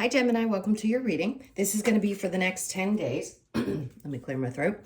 Hi, Gemini. Welcome to your reading. This is going to be for the next 10 days. Let me clear my throat.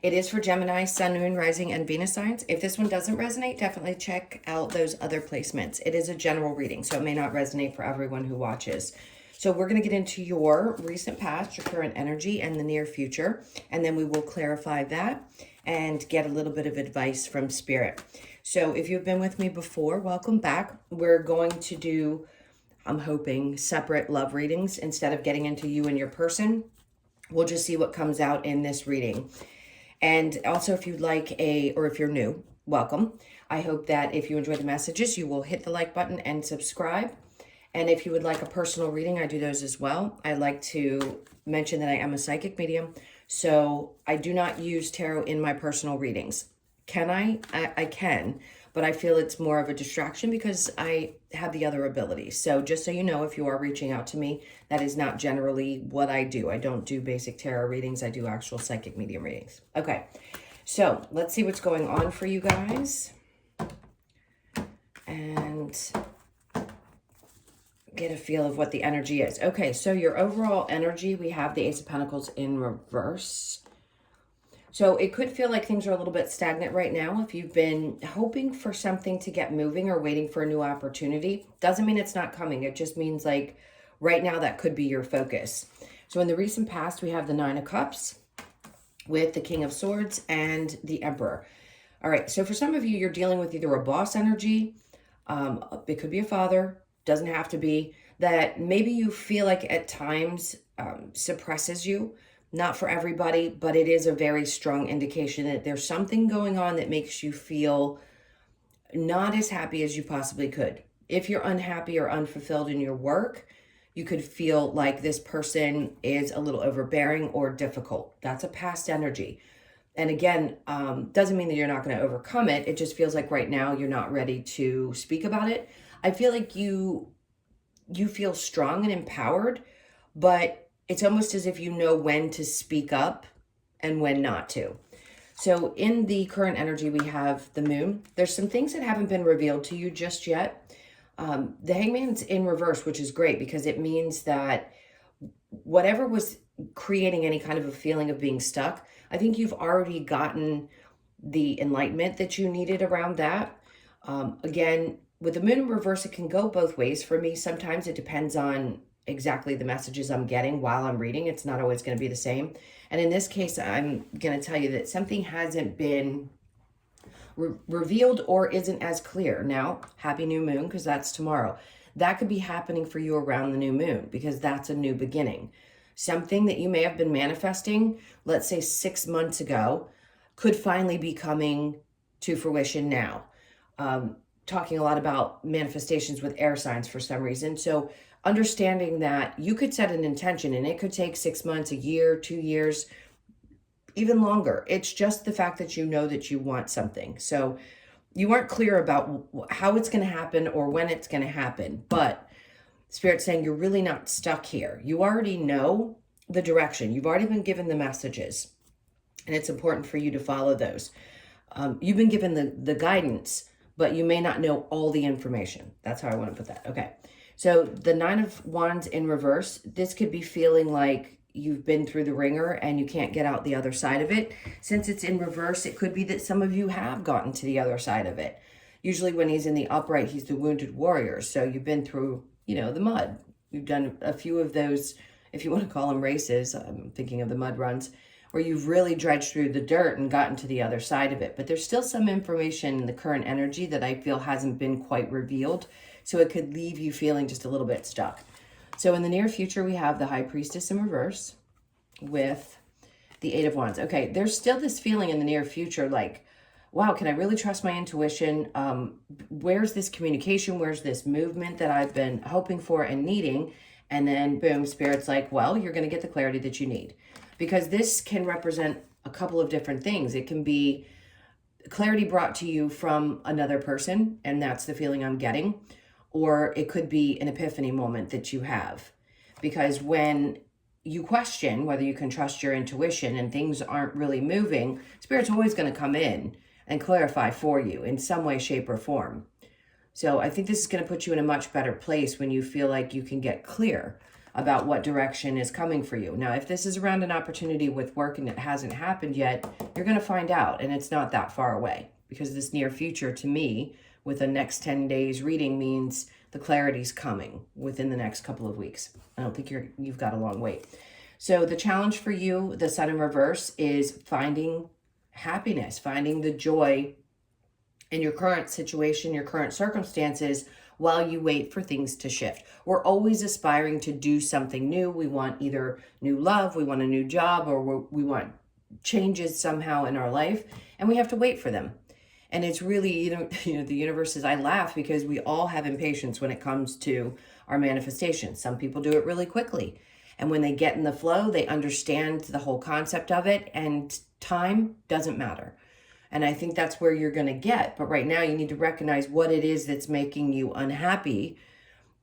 It is for Gemini, Sun, Moon, Rising, and Venus signs. If this one doesn't resonate, definitely check out those other placements. It is a general reading, so it may not resonate for everyone who watches. So we're going to get into your recent past, your current energy, and the near future, and then we will clarify that and get a little bit of advice from Spirit. So if you've been with me before, welcome back. We're going to do, I'm hoping, separate love readings instead of getting into you and your person. We'll just see what comes out in this reading. And also, if you'd like or if you're new, welcome. I hope that if you enjoy the messages, you will hit the like button and subscribe. And if you would like a personal reading, I do those as well. I like to mention that I am a psychic medium, so I do not use tarot in my personal readings. Can I? I can, but I feel it's more of a distraction because I have the other abilities. So just so you know, if you are reaching out to me, that is not generally what I do. I don't do basic tarot readings. I do actual psychic medium readings. Okay, so let's see what's going on for you guys. And get a feel of what the energy is. Okay, so your overall energy, we have the Ace of Pentacles in reverse. So it could feel like things are a little bit stagnant right now. If you've been hoping for something to get moving or waiting for a new opportunity, doesn't mean it's not coming. It just means like right now that could be your focus. So in the recent past, we have the Nine of Cups with the King of Swords and the Emperor. All right, so for some of you, you're dealing with either a boss energy, it could be a father, doesn't have to be, that maybe you feel like at times suppresses you. Not for everybody, but it is a very strong indication that there's something going on that makes you feel not as happy as you possibly could. If you're unhappy or unfulfilled in your work, you could feel like this person is a little overbearing or difficult. That's a past energy. And again, doesn't mean that you're not going to overcome it. It just feels like right now you're not ready to speak about it. I feel like you feel strong and empowered, but it's almost as if you know when to speak up and when not to. So in the current energy, we have the Moon. There's some things that haven't been revealed to you just yet. The Hangman's in reverse, which is great because it means that whatever was creating any kind of a feeling of being stuck, I think you've already gotten the enlightenment that you needed around that. Again, with the Moon in reverse, it can go both ways for me. Sometimes it depends on exactly the messages I'm getting while I'm reading. It's not always going to be the same. And in this case, I'm going to tell you that something hasn't been revealed or isn't as clear. Now, happy new moon, because that's tomorrow. That could be happening for you around the new moon because that's a new beginning. Something that you may have been manifesting, let's say 6 months ago, could finally be coming to fruition now. Talking a lot about manifestations with air signs for some reason. So understanding that you could set an intention and it could take 6 months, a year, 2 years, even longer. It's just the fact that you know that you want something. So you aren't clear about how it's going to happen or when it's going to happen, but Spirit's saying you're really not stuck here. You already know the direction. You've already been given the messages, and it's important for you to follow those. You've been given the guidance, but you may not know all the information. That's how I want to put that. Okay. So the Nine of Wands in reverse, this could be feeling like you've been through the ringer and you can't get out the other side of it. Since it's in reverse, it could be that some of you have gotten to the other side of it. Usually when he's in the upright, he's the wounded warrior. So you've been through, the mud. You've done a few of those, if you want to call them races. I'm thinking of the mud runs, where you've really dredged through the dirt and gotten to the other side of it. But there's still some information in the current energy that I feel hasn't been quite revealed. So it could leave you feeling just a little bit stuck. So in the near future, we have the High Priestess in reverse with the Eight of Wands. Okay, there's still this feeling in the near future like, wow, can I really trust my intuition? Where's this communication? Where's this movement that I've been hoping for and needing? And then boom, Spirit's like, well, you're going to get the clarity that you need. Because this can represent a couple of different things. It can be clarity brought to you from another person, and that's the feeling I'm getting. Or it could be an epiphany moment that you have. Because when you question whether you can trust your intuition and things aren't really moving, Spirit's always going to come in and clarify for you in some way, shape, or form. So I think this is going to put you in a much better place when you feel like you can get clear. about what direction is coming for you. Now, if this is around an opportunity with work and it hasn't happened yet, you're going to find out, and it's not that far away, because this near future to me with a next 10 days reading means the clarity's coming within the next couple of weeks. I don't think you've got a long wait. So the challenge for you, the Sun in reverse, is finding happiness, finding the joy in your current situation, your current circumstances, while you wait for things to shift. We're always aspiring to do something new. We want either new love, we want a new job, or we want changes somehow in our life, and we have to wait for them. And it's really, the universe is, I laugh because we all have impatience when it comes to our manifestations. Some people do it really quickly. And when they get in the flow, they understand the whole concept of it, and time doesn't matter. And I think that's where you're going to get. But right now you need to recognize what it is that's making you unhappy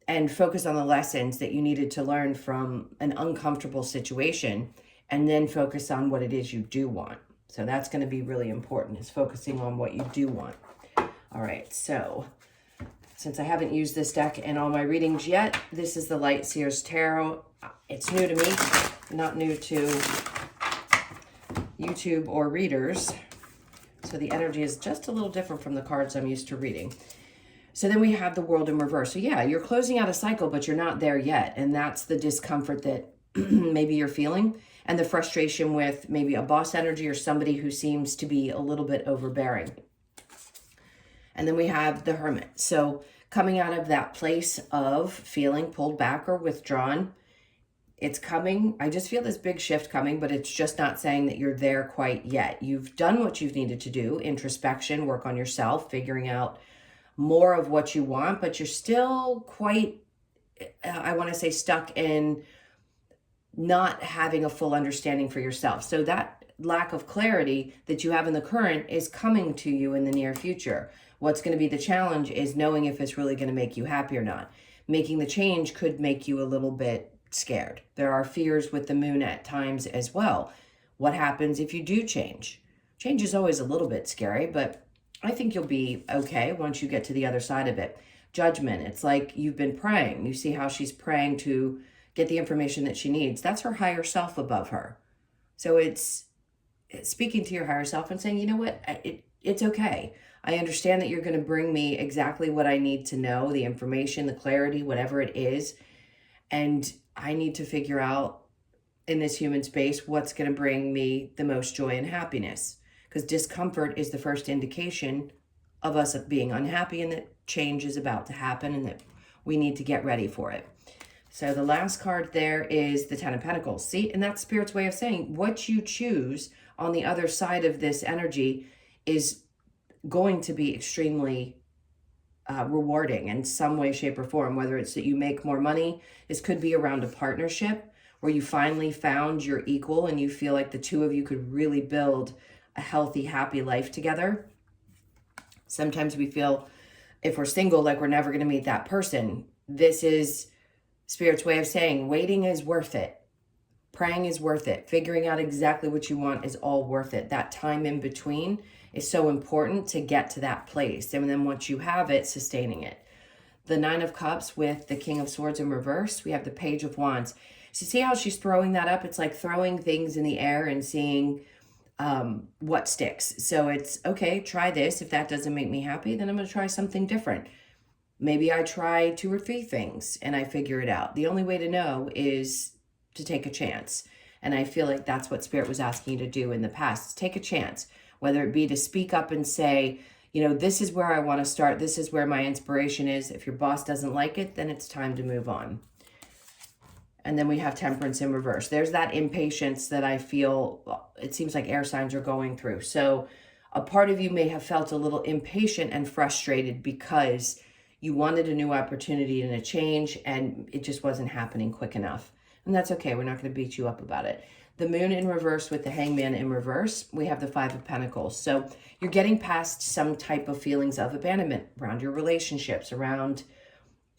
and focus on the lessons that you needed to learn from an uncomfortable situation, and then focus on what it is you do want. So that's going to be really important, is focusing on what you do want. All right, so since I haven't used this deck in all my readings yet, this is the Light Seers Tarot. It's new to me, not new to YouTube or readers. So the energy is just a little different from the cards I'm used to reading. So then we have the World in reverse. So yeah, you're closing out a cycle, but you're not there yet. And that's the discomfort that maybe you're feeling, and the frustration with maybe a boss energy or somebody who seems to be a little bit overbearing. And then we have the Hermit. So coming out of that place of feeling pulled back or withdrawn, it's coming. I just feel this big shift coming, but it's just not saying that you're there quite yet. You've done what you've needed to do, introspection, work on yourself, figuring out more of what you want, but you're still quite, I want to say, stuck in not having a full understanding for yourself. So that lack of clarity that you have in the current is coming to you in the near future. What's going to be the challenge is knowing if it's really going to make you happy or not. Making the change could make you a little bit scared. There are fears with the moon at times as well. What happens if you do change? Change is always a little bit scary, but I think you'll be okay once you get to the other side of it. Judgment. It's like you've been praying. You see how she's praying to get the information that she needs. That's her higher self above her. So it's speaking to your higher self and saying, you know what, it's okay. I understand that you're going to bring me exactly what I need to know, the information, the clarity, whatever it is. And I need to figure out in this human space what's going to bring me the most joy and happiness. Because discomfort is the first indication of us being unhappy and that change is about to happen and that we need to get ready for it. So the last card there is the Ten of Pentacles. See, and that's Spirit's way of saying what you choose on the other side of this energy is going to be extremely rewarding in some way, shape, or form. Whether it's that you make more money, this could be around a partnership where you finally found your equal and you feel like the two of you could really build a healthy, happy life together. Sometimes we feel, if we're single, like we're never going to meet that person. This is Spirit's way of saying waiting is worth it. Praying is worth it. Figuring out exactly what you want is all worth it. That time in between is so important to get to that place. And then once you have it, sustaining it. The Nine of Cups with the King of Swords in reverse. We have the Page of Wands. So see how she's throwing that up? It's like throwing things in the air and seeing what sticks. So it's, okay, try this. If that doesn't make me happy, then I'm going to try something different. Maybe I try 2 or 3 things and I figure it out. The only way to know is to take a chance. And I feel like that's what Spirit was asking you to do in the past. Take a chance, whether it be to speak up and say, you know, this is where I want to start. This is where my inspiration is. If your boss doesn't like it, then it's time to move on. And then we have Temperance in reverse. There's that impatience that I feel, it seems like air signs are going through. So a part of you may have felt a little impatient and frustrated because you wanted a new opportunity and a change, and it just wasn't happening quick enough. And that's okay. We're not going to beat you up about it. The Moon in reverse with the Hangman in reverse. We have the Five of Pentacles. So you're getting past some type of feelings of abandonment around your relationships, around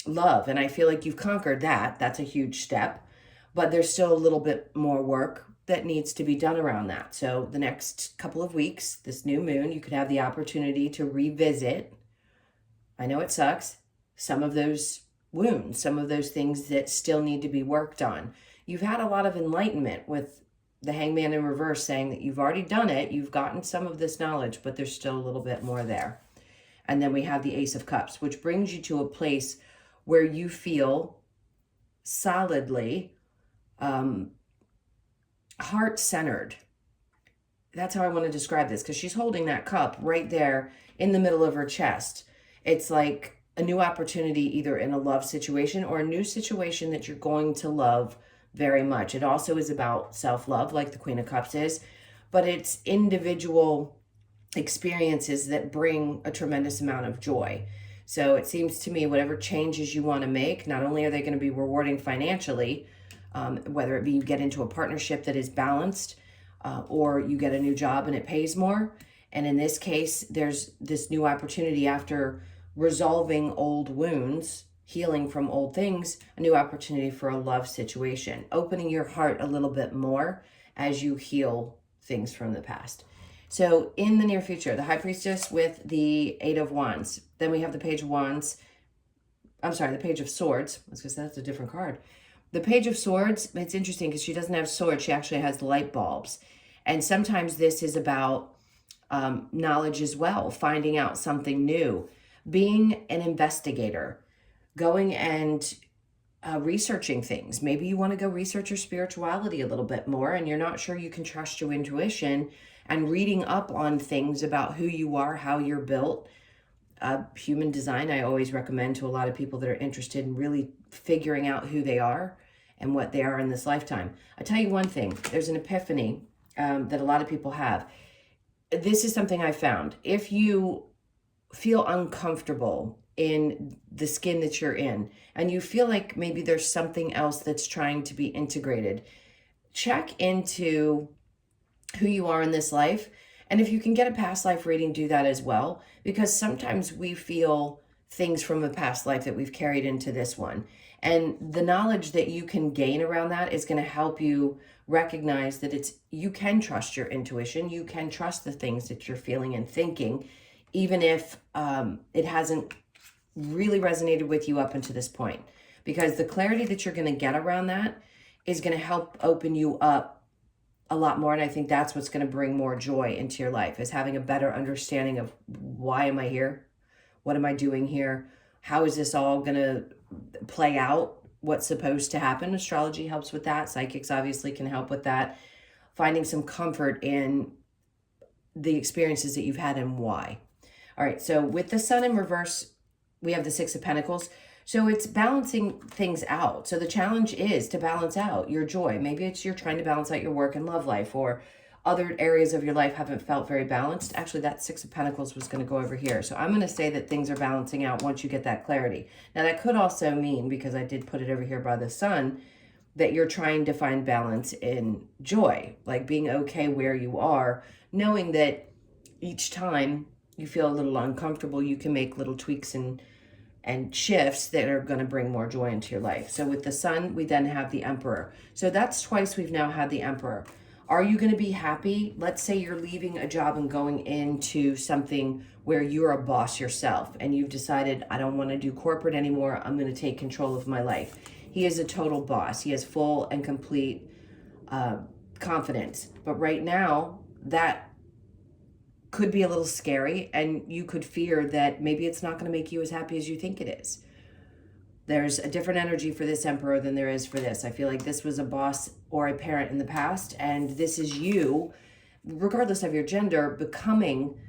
love. And I feel like you've conquered that. That's a huge step. But there's still a little bit more work that needs to be done around that. So the next couple of weeks, this new moon, you could have the opportunity to revisit. I know it sucks. Some of those wounds, some of those things that still need to be worked on. You've had a lot of enlightenment with the Hangman in reverse, saying that you've already done it, you've gotten some of this knowledge, but there's still a little bit more there. And then we have the Ace of Cups, which brings you to a place where you feel solidly heart-centered. That's how I want to describe this, because she's holding that cup right there in the middle of her chest. It's like a new opportunity, either in a love situation or a new situation that you're going to love very much. It also is about self-love, like the Queen of Cups is, but it's individual experiences that bring a tremendous amount of joy. So it seems to me, whatever changes you want to make, not only are they going to be rewarding financially, whether it be you get into a partnership that is balanced, or you get a new job and it pays more. And in this case, there's this new opportunity after resolving old wounds, healing from old things, a new opportunity for a love situation, opening your heart a little bit more as you heal things from the past. So in the near future, the High Priestess with the Eight of Wands. Then we have the Page of Wands. I'm sorry, the Page of Swords. I was going to say that's a different card. The Page of Swords, it's interesting because she doesn't have swords. She actually has light bulbs. And sometimes this is about knowledge as well, finding out something new, being an investigator, going and researching things. Maybe you want to go research your spirituality a little bit more and you're not sure you can trust your intuition, and reading up on things about who you are, how you're built. Human design, I always recommend to a lot of people that are interested in really figuring out who they are and what they are in this lifetime. I tell you one thing, there's an epiphany that a lot of people have. This is something I found. If you feel uncomfortable in the skin that you're in, and you feel like maybe there's something else that's trying to be integrated, check into who you are in this life. And if you can get a past life reading, do that as well, because sometimes we feel things from a past life that we've carried into this one. And the knowledge that you can gain around that is going to help you recognize that you can trust your intuition. You can trust the things that you're feeling and thinking, even if it hasn't really resonated with you up until this point, because the clarity that you're going to get around that is going to help open you up a lot more. And I think that's what's going to bring more joy into your life, is having a better understanding of, why am I here? What am I doing here? How is this all going to play out? What's supposed to happen? Astrology helps with that. Psychics obviously can help with that. Finding some comfort in the experiences that you've had and why. All right. So with the Sun in reverse, we have the Six of Pentacles. So it's balancing things out. So the challenge is to balance out your joy. Maybe it's you're trying to balance out your work and love life, or other areas of your life haven't felt very balanced. Actually, that Six of Pentacles was going to go over here. So I'm going to say that things are balancing out once you get that clarity. Now, that could also mean, because I did put it over here by the Sun, that you're trying to find balance in joy, like being okay where you are, knowing that each time you feel a little uncomfortable, you can make little tweaks and shifts that are going to bring more joy into your life. So with the Sun, we then have the Emperor. So that's twice we've now had the Emperor. Are you going to be happy? Let's say you're leaving a job and going into something where you're a boss yourself and you've decided, I don't want to do corporate anymore. I'm going to take control of my life. He is a total boss. He has full and complete confidence. But right now, that could be a little scary, and you could fear that maybe it's not going to make you as happy as you think it is. There's a different energy for this Emperor than there is for this. I feel like this was a boss or a parent in the past, and this is you, regardless of your gender, becoming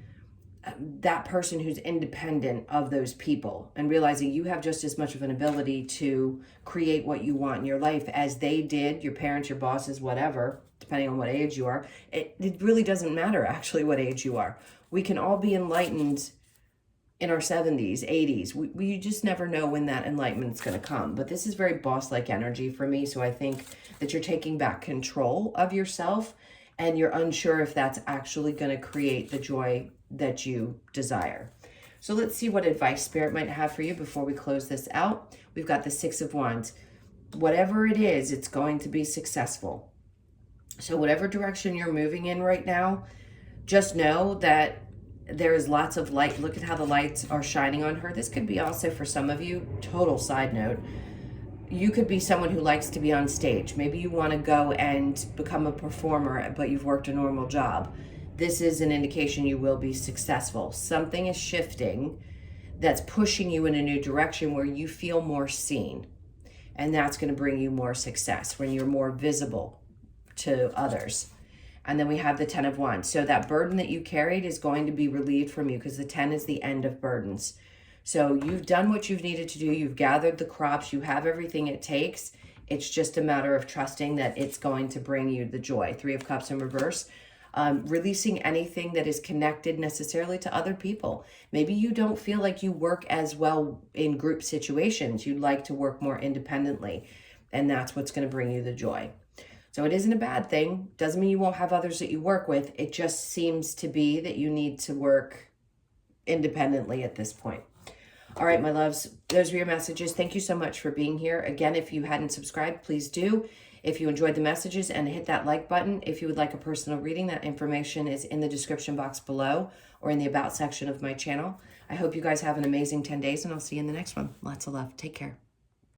that person who's independent of those people and realizing you have just as much of an ability to create what you want in your life as they did, your parents, your bosses, whatever, depending on what age you are. It really doesn't matter actually what age you are. We can all be enlightened in our 70s, 80s. We just never know when that enlightenment is going to come. But this is very boss-like energy for me. So I think that you're taking back control of yourself, and you're unsure if that's actually going to create the joy that you desire. So let's see what advice Spirit might have for you before we close this out. We've got the Six of Wands. Whatever it is, it's going to be successful. So whatever direction you're moving in right now, just know that There is lots of light. Look at how the lights are shining on her. This could be also for some of you, total side note, you could be someone who likes to be on stage. Maybe you want to go and become a performer, but you've worked a normal job. This is an indication you will be successful. Something is shifting that's pushing you in a new direction where you feel more seen. And that's going to bring you more success when you're more visible to others. And then we have the 10 of Wands. So that burden that you carried is going to be relieved from you, because the 10 is the end of burdens. So you've done what you've needed to do. You've gathered the crops. You have everything it takes. It's just a matter of trusting that it's going to bring you the joy. 3 of Cups in reverse. Releasing anything that is connected necessarily to other people. Maybe you don't feel like you work as well in group situations. You'd like to work more independently. And that's what's going to bring you the joy. So it isn't a bad thing. Doesn't mean you won't have others that you work with. It just seems to be that you need to work independently at this point. All right, my loves, those are your messages. Thank you so much for being here. Again, if you hadn't subscribed, please do. If you enjoyed the messages, and hit that like button. If you would like a personal reading, that information is in the description box below or in the about section of my channel. I hope you guys have an amazing 10 days, and I'll see you in the next one. Lots of love. Take care.